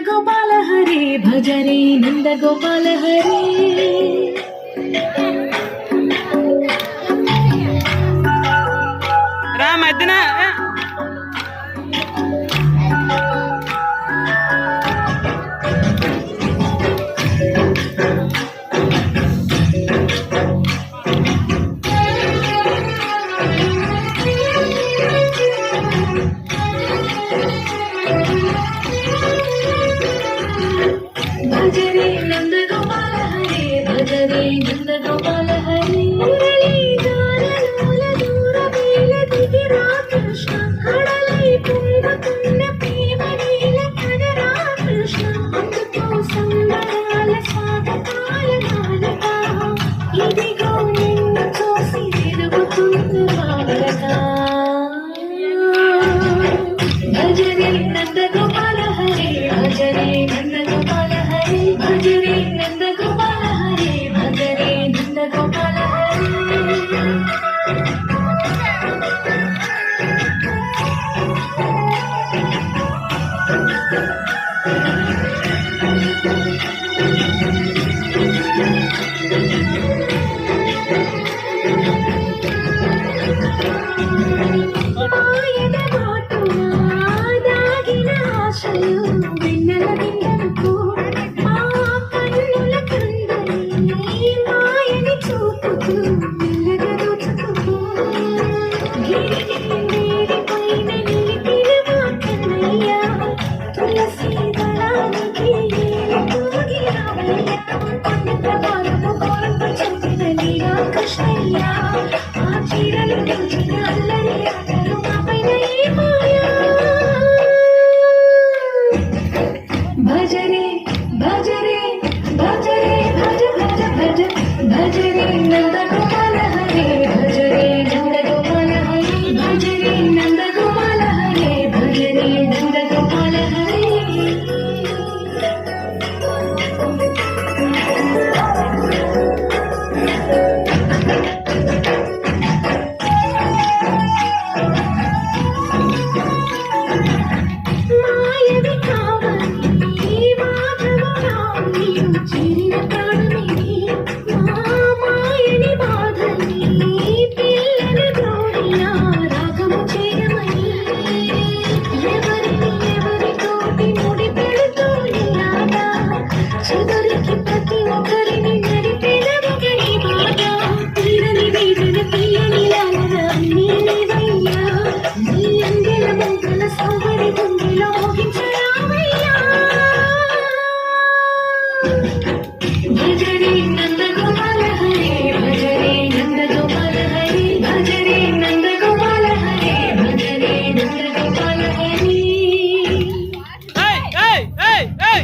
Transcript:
गोपाल हरे भज रे नंद गोपाल हरे राम अदना भज रे नंद गोपाल हरे भज रे नंद गोपाल हरे मुरली गान लोल दूर बेल दिगिरा कृष्ण हडलै కుంభకున్న ప్రేమ నీల కనరా కృష్ణ అందుకో సంబరాల స్వాగతాల నాలుక ఇదిగో నిన్ను చూసి తిరుగుతుంది బాలక भज रे नंद गोपाल हरे भज रे नंद गोपाल हरे भज रे नंद गोपाल हरे भज रे नंद गोपाल ఆశలు వెన్నెల విందనుకో మా కన్నుల కందని మాయని చూపుతూ మెల్లగా దోచుకుపో గిరిగిరిపైన నిలిపిన మా కన్నయ్య తులసి దళానికి తూగి రామయ్య కొండ బాలము కోరంతో చంపిన లీలా కృష్ణయ్య ఆ చీరలు పెంచిన అల్లరి ఆటలు మాపైన ఏ మాయా भज रे भज रे भज रे भज भज भज भज रे नंद गोपाल हरे भज रे नंद गोपाल हरे भज रे नंद गोपाल हरे भज रे नंद गोपाल हरे మాయవి కావని మాధవ రాముని చేరిన ప్రాణమిది మా మాయని బాధని పిల్లని గౌరిలా రాగము చేయమని ఎవరితోటి ముడి పెడుతూ ఇలాగా చివరికి ప్రతి ఒక్కరిని నడిపిన ఒకరి బాధ తీరని వీడిన తీయని లాగ నీవయ్యా నీ అందెల మొగ్గల సౌగడి గుండెలో మోగించరామయ్యా भज रे नंद गोपाल हरे भज रे नंद गोपाल हरे भज रे नंद गोपाल हरे भज रे नंद गोपाल हरे hey